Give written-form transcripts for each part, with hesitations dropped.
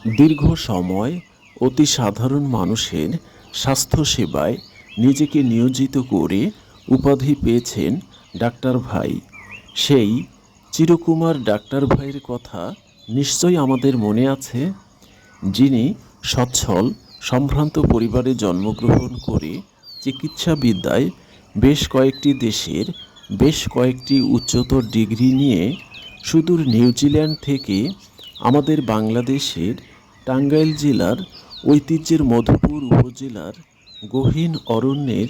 দীর্ঘ সময় অতি সাধারণ মানুষের স্বাস্থ্যসেবায় নিজেকে নিয়োজিত করে উপাধি পেয়েছেন ডাক্তার ভাই। সেই চিরকুমার ডাক্তার ভাইয়ের কথা নিশ্চয়ই আমাদের মনে আছে, যিনি সচ্ছল সম্ভ্রান্ত পরিবারে জন্মগ্রহণ করে চিকিৎসাবিদ্যায় বেশ কয়েকটি দেশের বেশ কয়েকটি উচ্চতর ডিগ্রি নিয়ে সুদূর নিউজিল্যান্ড থেকে আমাদের বাংলাদেশের টাঙ্গাইল জেলার ঐতিহ্যের মধুপুর উপজেলার গহীন অরণ্যের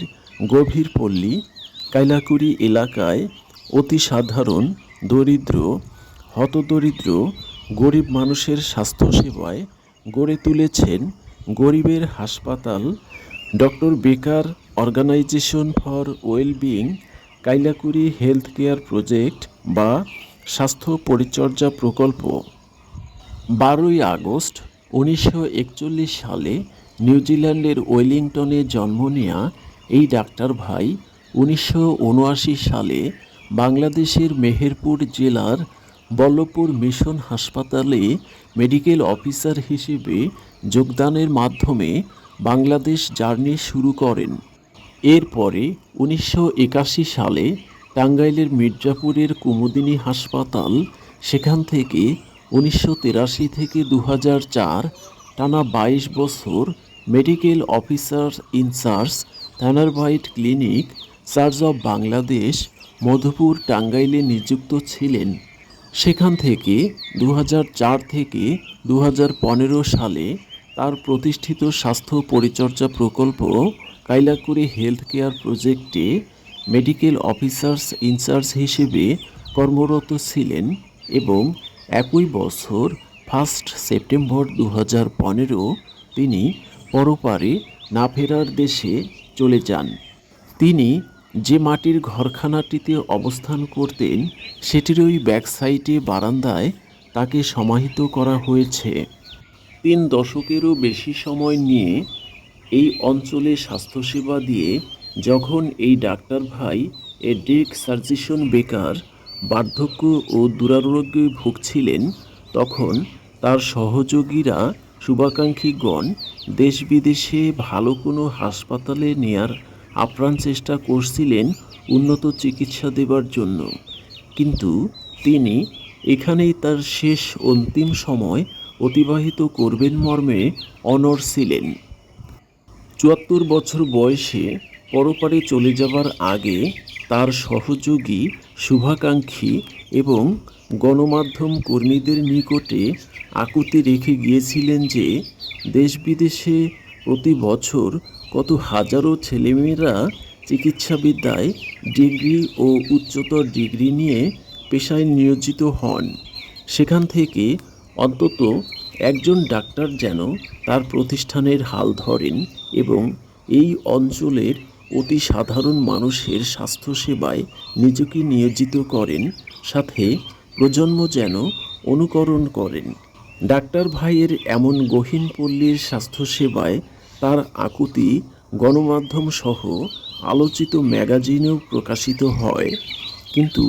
গভীর পল্লী কাইলাকুড়ি এলাকায় অতি সাধারণ দরিদ্র হতদরিদ্র গরিব মানুষের স্বাস্থ্যসেবায় গড়ে তুলেছেন গরিবের হাসপাতাল doctor Becker organization for wellbeing Kailakuri health care project বা স্বাস্থ্য পরিচর্যা প্রকল্প। 12ই আগস্ট 1941 সালে নিউজিল্যান্ডের ওয়েলিংটনে জন্ম নেয়া এই ডাক্তার ভাই 1979 সালে বাংলাদেশের মেহেরপুর জেলার বল্লভপুর মিশন হাসপাতালে মেডিকেল অফিসার হিসেবে যোগদানের মাধ্যমে বাংলাদেশ জার্নি শুরু করেন। এরপরে 1981 সালে টাঙ্গাইলের মির্জাপুরের কুমুদিনী হাসপাতাল, সেখান থেকে 1983 থেকে 2004 টানা 22 বছর মেডিকেল অফিসার ইনচার্জ থানারভাইট clinic church of Bangladesh Madhupur টাঙ্গাইলে নিযুক্ত ছিলেন। সেখান থেকে 2004 থেকে 2015 সালে তার প্রতিষ্ঠিত স্বাস্থ্য পরিচর্যা প্রকল্প কাইলাকুড়ি হেলথ কেয়ার প্রজেক্টে মেডিকেল অফিসার্স ইনচার্জ হিসেবে কর্মরত ছিলেন এবং একই বছর 1 সেপ্টেম্বর 2015 তিনি পরপারে না ফেরার দেশে চলে যান। তিনি যে মাটির ঘরখানাটিতে অবস্থান করতেন সেটিরই ব্যাক সাইডে বারান্দায় তাকে সমাহিত করা হয়েছে। 3 দশকেরও বেশি সময় নিয়ে এই অঞ্চলে স্বাস্থ্যসেবা দিয়ে যখন এই ডাক্তার ভাই এড্রিক সার্জিসন বেকার বার্ধক্য ও দুরারোগ্যে ভুগছিলেন, তখন তার সহযোগীরা শুভাকাঙ্ক্ষীগণ দেশ বিদেশে ভালো কোনো হাসপাতালে নেয়ার আপ্রাণ চেষ্টা করছিলেন উন্নত চিকিৎসা দেবার জন্য। কিন্তু তিনি এখানেই তার শেষ অন্তিম সময় অতিবাহিত করবেন মর্মে অনড় ছিলেন। 74 বছর বয়সে পরপারে চলে যাবার আগে তার সহযোগী শুভাকাঙ্ক্ষী এবং গণমাধ্যম কর্মীদের নিকটে আকুতি রেখে গিয়েছিলেন যে দেশ বিদেশে প্রতি বছর কত হাজারো ছেলেমেয়েরা চিকিৎসাবিদ্যায় ডিগ্রি ও উচ্চতর ডিগ্রি নিয়ে পেশায় নিয়োজিত হন। সেখান থেকে অন্তত একজন ডাক্তার যেন তার প্রতিষ্ঠানের হাল ধরেন এবং এই অঞ্চলের অতি সাধারণ মানুষের স্বাস্থ্যসেবায় নিজেকে নিয়োজিত করেন, সাথে প্রজন্ম যেন অনুকরণ করেন। ডাক্তার ভাইয়ের এমন গহীন পল্লীর স্বাস্থ্যসেবায় তার আকুতি গণমাধ্যম সহ আলোচিত ম্যাগাজিনেও প্রকাশিত হয়। কিন্তু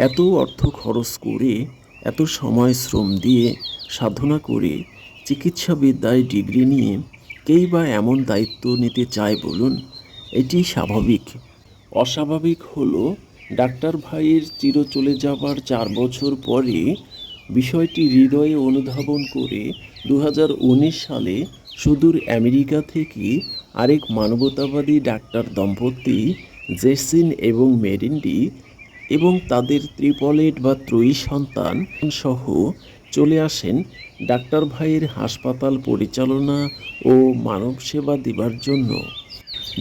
এত অর্থ খরচ করে, এত সময় শ্রম দিয়ে সাধনা করে চিকিৎসাবিদ্যায় ডিগ্রি নিয়ে কেই বা এমন দায়িত্ব নিতে চায় বলুন? এটি স্বাভাবিক। অস্বাভাবিক হলো ডাক্তার ভাইয়ের চির চলে যাবার 4 বছর পরে বিষয়টি হৃদয়ে অনুধাবন করে 2019 সালে সুদূর আমেরিকা থেকে আরেক মানবতাবাদী ডাক্তার দম্পতি জেসিন এবং মেরিন্ডি এবং তাদের ত্রিপলেট বা ত্রয়ী সন্তান সহ চলে আসেন ডাক্তার ভাইয়ের হাসপাতাল পরিচালনা ও মানব সেবা দেবার জন্য।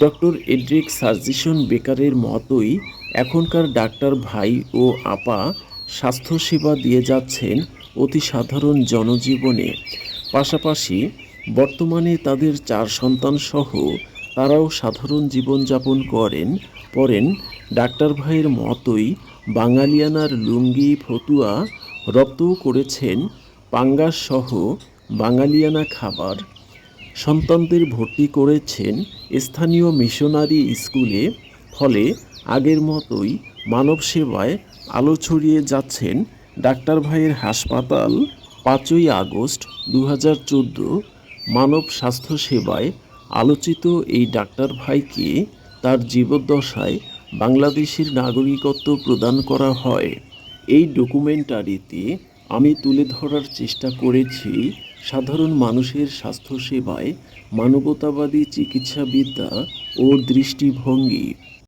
ডক্টর এড্রিক সার্জিসন বেকারের মতোই এখনকার ডাক্তার ভাই ও আপা স্বাস্থ্যসেবা দিয়ে যাচ্ছেন অতি সাধারণ জনজীবনে। পাশাপাশি বর্তমানে তাদের 4 সন্তান সহ তারাও সাধারণ জীবনযাপন করেন ডাক্তার ভাইয়ের মতোই বাঙালিয়ানার লুঙ্গি ফতুয়া রপ্তও করেছেন পাঙ্গাস সহ বাঙালিয়ানা খাবার। সন্তানদের ভর্তি করেছেন স্থানীয় মিশনারি স্কুলে। ফলে আগের মতোই মানব সেবায় আলো ছড়িয়ে যাচ্ছেন ডাক্তার ভাইয়ের হাসপাতাল 5ই আগস্ট 2014 মানব স্বাস্থ্য সেবায় আলোচিত এই ডাক্তার ভাইকে তার জীবদ্দশায় বাংলাদেশের নাগরিকত্ব প্রদান করা হয়। এই ডকুমেন্টারিতে আমি তুলে ধরার চেষ্টা করেছি সাধারণ মানুষের স্বাস্থ্যসেবায় মানবতাবাদী চিকিৎসাবিদ্যা ও দৃষ্টিভঙ্গি।